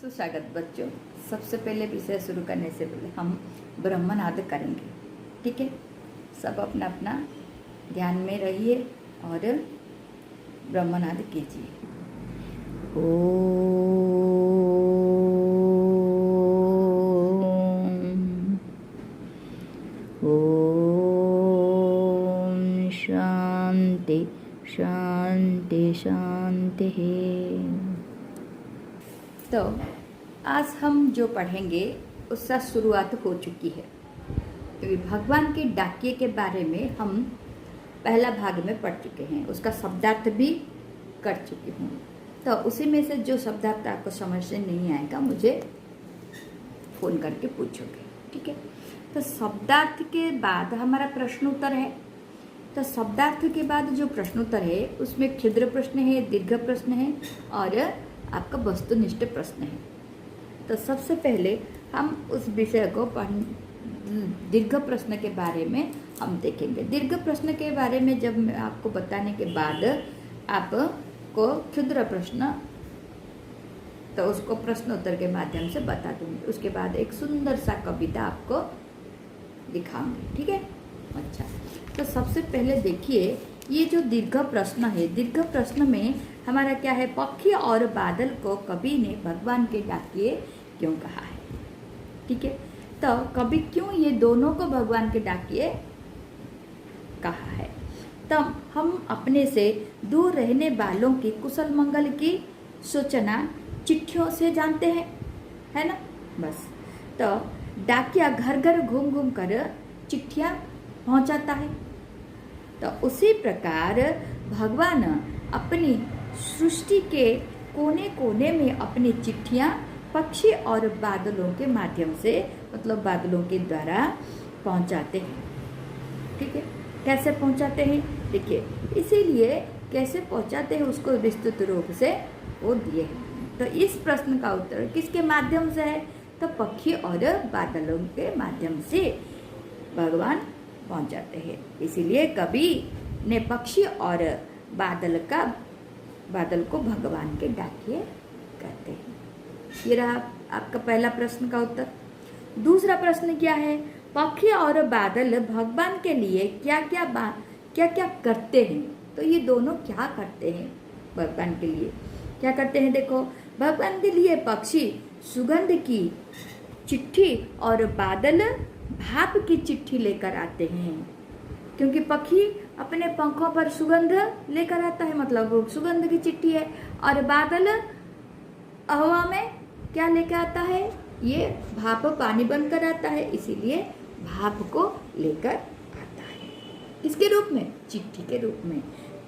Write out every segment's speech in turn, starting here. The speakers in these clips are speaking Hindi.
सुस्वागत बच्चों। सबसे पहले विषय शुरू करने से पहले हम ब्रह्मनाद करेंगे। ठीक है, सब अपना अपना ध्यान में रहिए और ब्रह्मनाद कीजिए। ओम शांति शांति शांति। तो आज हम जो पढ़ेंगे उसका शुरुआत हो चुकी है। तो भगवान के डाकिये के बारे में हम पहला भाग में पढ़ चुके हैं, उसका शब्दार्थ भी कर चुकी हूँ। तो उसी में से जो शब्दार्थ आपको समझ में नहीं आएगा मुझे फ़ोन करके पूछोगे। ठीक है, तो शब्दार्थ के बाद हमारा प्रश्न उत्तर है। तो शब्दार्थ के बाद जो प्रश्न उत्तर है उसमें क्षुद्र प्रश्न है, दीर्घ प्रश्न है और आपका वस्तुनिष्ठ प्रश्न है। तो सबसे पहले हम उस विषय को दीर्घ प्रश्न के बारे में हम देखेंगे। दीर्घ प्रश्न के बारे में जब मैं आपको बताने के बाद आपको क्षुद्र प्रश्न तो उसको प्रश्न उत्तर के माध्यम से बता दूंगी। उसके बाद एक सुंदर सा कविता आपको दिखाऊंगी। ठीक है, अच्छा। तो सबसे पहले देखिए, ये जो दीर्घ प्रश्न है, दीर्घ प्रश्न में हमारा क्या है, पक्षी और बादल को कवि ने भगवान के डाकिये क्यों कहा है। ठीक है, तो कवि क्यों ये दोनों को भगवान के डाकिये कहा है। तब हम अपने से दूर रहने वालों की कुशल मंगल की सूचना चिट्ठियों से जानते हैं, है ना। बस, तो डाकिया घर घर घूम घूम कर चिट्ठियाँ पहुँचाता है। तो उसी प्रकार भगवान अपनी सृष्टि के कोने कोने में अपनी चिट्ठियाँ पक्षी और बादलों के माध्यम से, मतलब बादलों के द्वारा पहुँचाते हैं। ठीक है, कैसे पहुँचाते हैं देखिए, इसीलिए कैसे पहुँचाते हैं उसको विस्तृत रूप से वो दिए हैं। तो इस प्रश्न का उत्तर किसके माध्यम से है, तो पक्षी और बादलों के माध्यम से भगवान पहुँचाते हैं। इसीलिए कवि ने पक्षी और बादल को भगवान के डाकिये कहते हैं। ये रहा आपका पहला प्रश्न का उत्तर। दूसरा प्रश्न क्या है, पक्षी और बादल भगवान के लिए क्या क्या करते हैं। तो ये दोनों क्या करते हैं भगवान के लिए, क्या करते हैं। देखो, भगवान के लिए पक्षी सुगंध की चिट्ठी और बादल भाप की चिट्ठी लेकर आते हैं, क्योंकि पक्षी अपने पंखों पर सुगंध लेकर आता है, मतलब वो सुगंध की चिट्ठी है। और बादल हवा में क्या लेकर आता है, ये भाप पानी बनकर आता है, इसीलिए भाप को लेकर आता है। किसके रूप में, चिट्ठी के रूप में।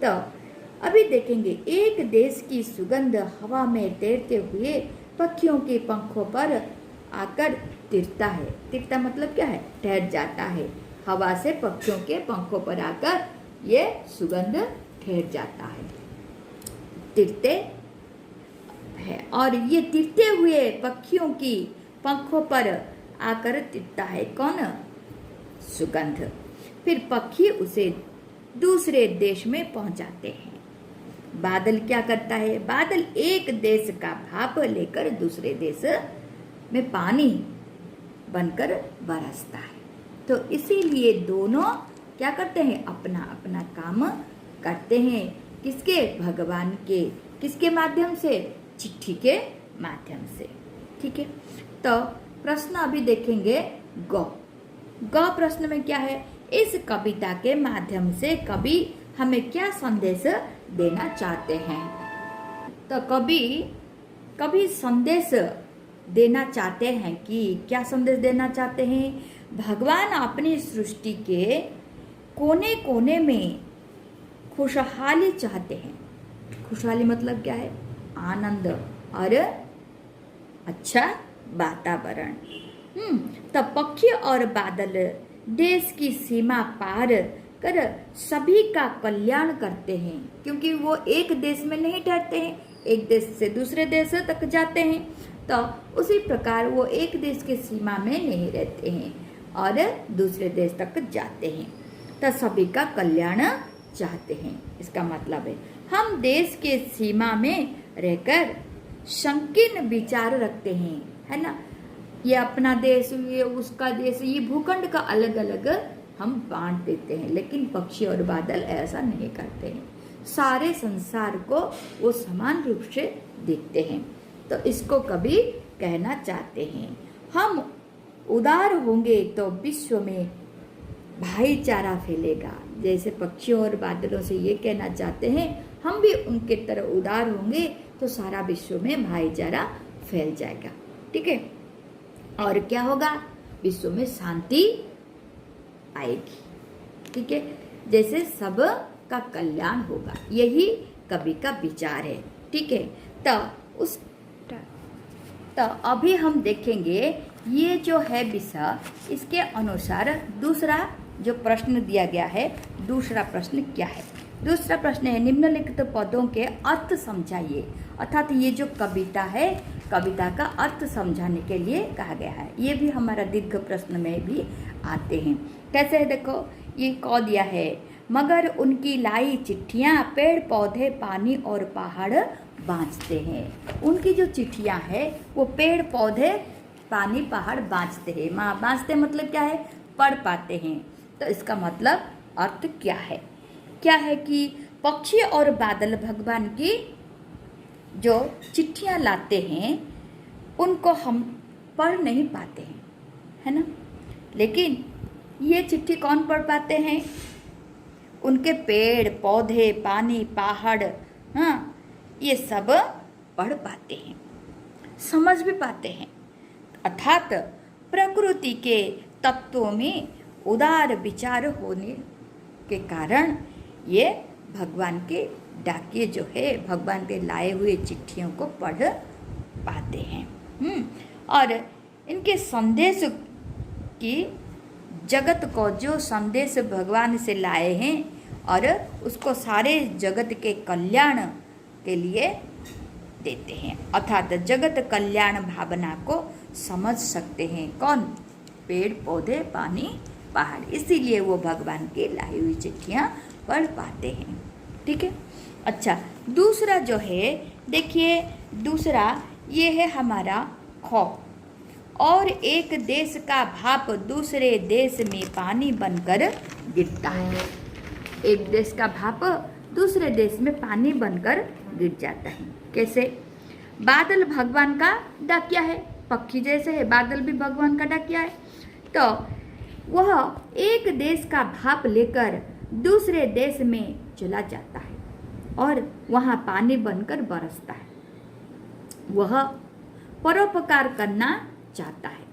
तो अभी देखेंगे, एक देश की सुगंध हवा में तैरते हुए पक्षियों के पंखों पर आकर तिरता है। तिरता मतलब क्या है, ठहर जाता है। हवा से पक्षियों के पंखों पर आकर ये सुगंध ठहर जाता है, तिरते है। और ये तिरते हुए पक्षियों की पंखों पर आकर तिरता है कौन, सुगंध। फिर पक्षी उसे दूसरे देश में पहुंचाते हैं। बादल क्या करता है, बादल एक देश का भाप लेकर दूसरे देश में पानी बनकर बरसता है। तो इसीलिए दोनों क्या करते हैं, अपना अपना काम करते हैं। किसके, भगवान के, किसके माध्यम से, चिट्ठी के माध्यम से। ठीक है, तो प्रश्न अभी देखेंगे ग प्रश्न में क्या है, इस कविता के माध्यम से कवि हमें क्या संदेश देना चाहते हैं। तो कवि संदेश देना चाहते हैं कि क्या संदेश देना चाहते हैं, भगवान अपनी सृष्टि के कोने कोने में खुशहाली चाहते हैं। खुशहाली मतलब क्या है, आनंद और अच्छा वातावरण। तब पक्षी और बादल देश की सीमा पार कर सभी का कल्याण करते हैं, क्योंकि वो एक देश में नहीं ठहरते हैं, एक देश से दूसरे देश तक जाते हैं। तो उसी प्रकार वो एक देश के सीमा में नहीं रहते हैं और दूसरे देश तक जाते हैं, तो सभी का कल्याण चाहते हैं। इसका मतलब है हम देश के सीमा में रहकर संकीर्ण विचार रखते हैं, है ना। ये अपना देश, ये उसका देश, ये भूखंड का अलग अलग हम बांट देते हैं, लेकिन पक्षी और बादल ऐसा नहीं करते हैं। सारे संसार को वो समान रूप से देखते हैं। तो इसको कवि कहना चाहते हैं, हम उदार होंगे तो विश्व में भाईचारा फैलेगा। जैसे पक्षियों और बादलों से ये कहना चाहते हैं, हम भी उनके तरह उदार होंगे तो सारा विश्व में भाईचारा फैल जाएगा। ठीक है, और क्या होगा, विश्व में शांति आएगी। ठीक है, जैसे सब का कल्याण होगा, यही कवि का विचार है। ठीक है, तो अभी हम देखेंगे ये जो है विषय, इसके अनुसार दूसरा जो प्रश्न दिया गया है, दूसरा प्रश्न क्या है। दूसरा प्रश्न है, निम्नलिखित पदों के अर्थ समझाइए। अर्थात ये जो कविता है, कविता का अर्थ समझाने के लिए कहा गया है। ये भी हमारा दीर्घ प्रश्न में भी आते हैं। कैसे है, देखो ये कह दिया है, मगर उनकी लाई चिट्ठियाँ पेड़ पौधे पानी और पहाड़ बाँचते हैं। उनकी जो चिट्ठियाँ है वो पेड़ पौधे पानी पहाड़ बाँचते हैं। बाँचते मतलब क्या है, पढ़ पाते हैं। तो इसका मतलब अर्थ क्या है, क्या है कि पक्षी और बादल भगवान की जो चिट्ठियाँ लाते हैं उनको हम पढ़ नहीं पाते हैं, है ना। लेकिन ये चिट्ठी कौन पढ़ पाते हैं, उनके पेड़ पौधे पानी पहाड़, हाँ, ये सब पढ़ पाते हैं, समझ भी पाते हैं। अर्थात प्रकृति के तत्वों में उदार विचार होने के कारण ये भगवान के डाकिये जो है, भगवान के लाए हुए चिट्ठियों को पढ़ पाते हैं। और इनके संदेश की जगत को जो संदेश भगवान से लाए हैं और उसको सारे जगत के कल्याण के लिए देते हैं। अर्थात जगत कल्याण भावना को समझ सकते हैं कौन, पेड़ पौधे पानी पहाड़, इसीलिए वो भगवान की लाई हुई चिट्ठियाँ पढ़ पाते हैं। ठीक है, अच्छा दूसरा जो है, देखिए दूसरा ये है हमारा खौ। और एक देश का भाप दूसरे देश में पानी बनकर गिरता है। एक देश का भाप दूसरे देश में पानी बनकर गिर जाता है। कैसे, बादल भगवान का डाकिया है, पक्षी जैसे है, बादल भी भगवान का डाकिया है। तो वह एक देश का भाप लेकर दूसरे देश में चला जाता है और वहाँ पानी बनकर बरसता है। वह परोपकार करना चाहता है,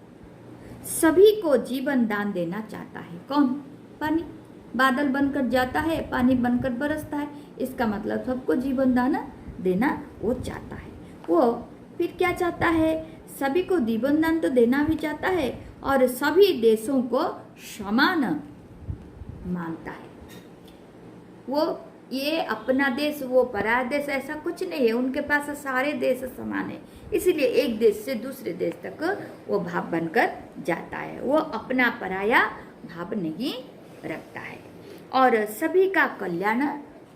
सभी को जीवन दान देना चाहता है। कौन, पानी, बादल बनकर जाता है, पानी बनकर बरसता है, इसका मतलब सबको जीवन दान देना वो चाहता है। वो फिर क्या चाहता है, सभी को जीवन दान तो देना भी चाहता है और सभी देशों को समान मानता है। वो ये अपना देश वो पराया देश ऐसा कुछ नहीं है, उनके पास सारे देश समान है। इसीलिए एक देश से दूसरे देश तक वो भाव बनकर जाता है। वो अपना पराया भाव नहीं रखता है और सभी का कल्याण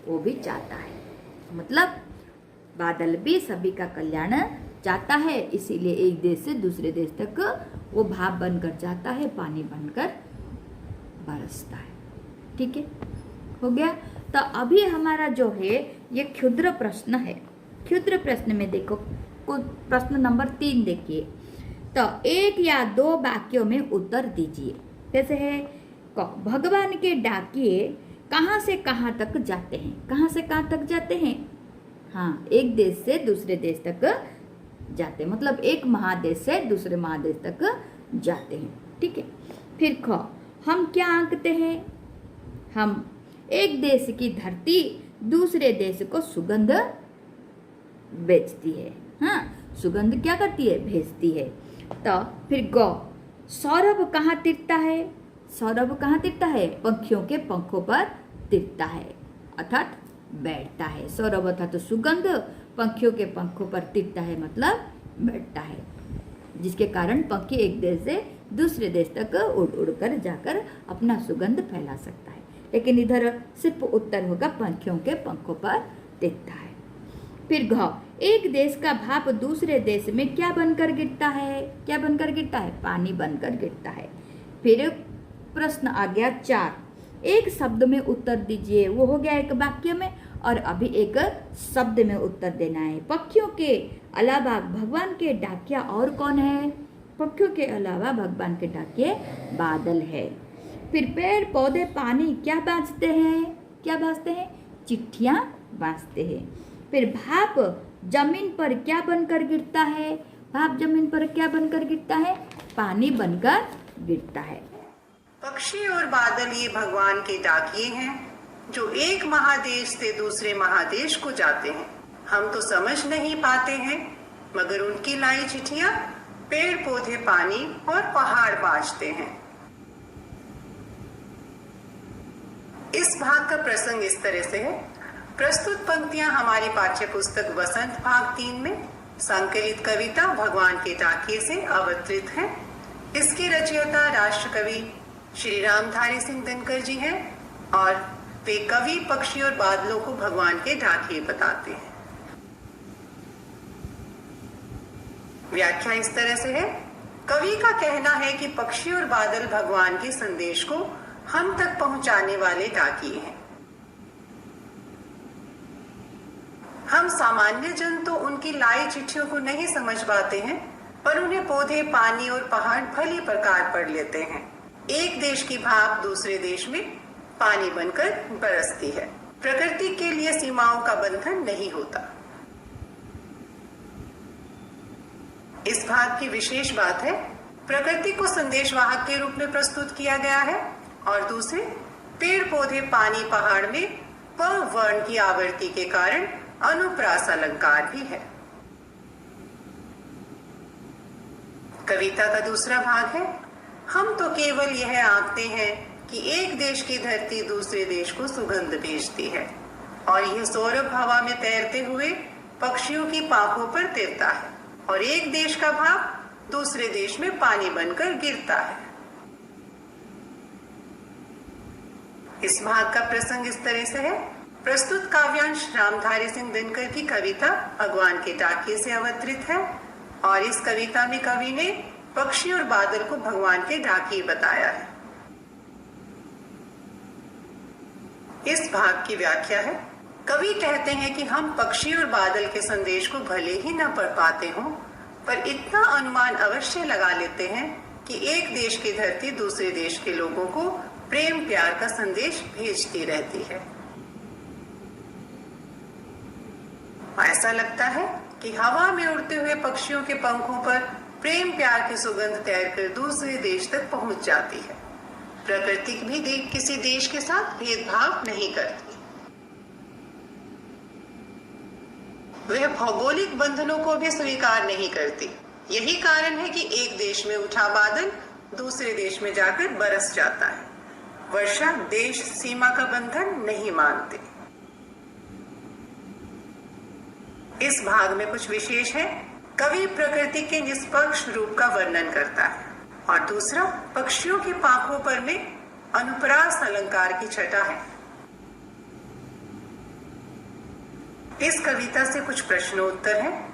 वो भी चाहता है। मतलब बादल भी सभी का कल्याण चाहता है, इसीलिए एक देश से दूसरे देश तक वो भाव बनकर जाता है, पानी बनकर बरसता है। ठीक है, हो गया। तो अभी हमारा जो है ये क्षुद्र प्रश्न है। क्षुद्र प्रश्न में देखो, प्रश्न नंबर 3 देखिए। तो 1 या 2 वाक्यों में उत्तर दीजिए। कैसे है, भगवान के डाकिये कहाँ से कहाँ तक जाते हैं, कहाँ से कहाँ तक जाते हैं, हाँ, एक देश से दूसरे देश तक जाते हैं, मतलब एक महादेश से दूसरे महादेश तक जाते हैं। ठीक है, फिर ख, हम क्या आंकते हैं, हम एक देश की धरती दूसरे देश को सुगंध बेचती है। हाँ, सुगंध क्या करती है, भेजती है। तो फिर गौ, सौरभ कहाँ तिरता है, सौरभ कहाँ तिरता है, पंखियों के पंखों पर तिरता है, अर्थात बैठता है। सौरभ अर्थात तो सुगंध, पंखियों के पंखों पर तिरता है मतलब बैठता है, जिसके कारण पंखी एक देश से दूसरे देश तक उड़ उड़ कर जाकर अपना सुगंध फैला सकता है। लेकिन इधर सिर्फ उत्तर होगा, पंखियों के पंखों पर तिरता है। फिर घ, एक देश का भाप दूसरे देश में क्या बनकर गिरता है? क्या बनकर गिरता है? पानी बनकर गिरता है। फिर प्रश्न आ गया 4, एक शब्द में उत्तर दीजिए। वो हो गया एक वाक्य में, और अभी एक शब्द में उत्तर देना है। पक्षियों के अलावा भगवान के डाकिया और कौन है? पक्षियों के अलावा भगवान के डाकिए बादल है। फिर पेड़ पौधे पानी क्या बाँचते हैं? क्या बाँचते हैं? चिट्ठियाँ बाँचते हैं। फिर भाप जमीन पर क्या बनकर गिरता है? भाप जमीन पर क्या बनकर गिरता है? पानी बनकर गिरता है। पक्षी और बादल ये भगवान के डाकिए हैं जो एक महादेश से दूसरे महादेश को जाते हैं। हम तो समझ नहीं पाते हैं, मगर उनकी लाई चिट्ठियां पेड़ पौधे पानी और पहाड़ बाँचते हैं। इस भाग का प्रसंग इस तरह से है। प्रस्तुत पंक्तियां हमारी पाठ्य पुस्तक वसंत भाग 3 में संकलित कविता भगवान के डाकिए से अवतरित है। इसके रचयिता राष्ट्र कवि श्री रामधारी सिंह दिनकर जी हैं और वे कवि पक्षी और बादलों को भगवान के डाकिए बताते हैं। व्याख्या इस तरह से है। कवि का कहना है कि पक्षी और बादल भगवान के संदेश को हम तक पहुंचाने वाले डाकिए हैं। हम सामान्य जन तो उनकी लाई चिट्ठियों को नहीं समझ पाते हैं, पर उन्हें पौधे पानी और पहाड़ भली प्रकार पढ़ लेते हैं। एक देश की भाप दूसरे देश में पानी बनकर बरसती है। प्रकृति के लिए सीमाओं का बंधन नहीं होता। इस भाग की विशेष बात है, प्रकृति को संदेशवाहक के रूप में प्रस्तुत किया गया है, और दूसरे पेड़ पौधे पानी पहाड़ में प वर्ण की आवृत्ति के कारण अनुप्रास अलंकार भी है। कविता का दूसरा भाग है। हम तो केवल यह आंकते हैं कि एक देश की धरती दूसरे देश को सुगंध भेजती है, और यह सौरभ हवा में तैरते हुए पक्षियों की पांखों पर तैरता है, और एक देश का भाप दूसरे देश में पानी बनकर गिरता है। इस भाग का प्रसंग इस तरह से है। प्रस्तुत काव्यांश रामधारी सिंह दिनकर की कविता भगवान के डाकिए से अवतरित है, और इस कविता में कवि ने पक्षी और बादल को भगवान के डाकिए बताया है। इस भाग की व्याख्या है। कवि कहते हैं कि हम पक्षी और बादल के संदेश को भले ही न पढ़ पाते हों, पर इतना अनुमान अवश्य लगा लेते हैं कि एक देश की धरती दूसरे देश के लोगों को प्रेम प्यार का संदेश भेजती रहती है। ऐसा लगता है कि हवा में उड़ते हुए पक्षियों के पंखों पर प्रेम प्यार की सुगंध तैरकर दूसरे देश तक पहुंच जाती है। प्रकृति भी किसी देश के साथ भेदभाव नहीं करती। वह भौगोलिक बंधनों को भी स्वीकार नहीं करती। यही कारण है कि एक देश में उठा बादल दूसरे देश में जाकर बरस जाता है। वर्षा देश सीमा का बंधन नहीं मानते। इस भाग में कुछ विशेष है। कवि प्रकृति के निष्पक्ष रूप का वर्णन करता है, और दूसरा पक्षियों की पांखों पर में अनुप्रास अलंकार की छटा है। इस कविता से कुछ प्रश्नोत्तर हैं।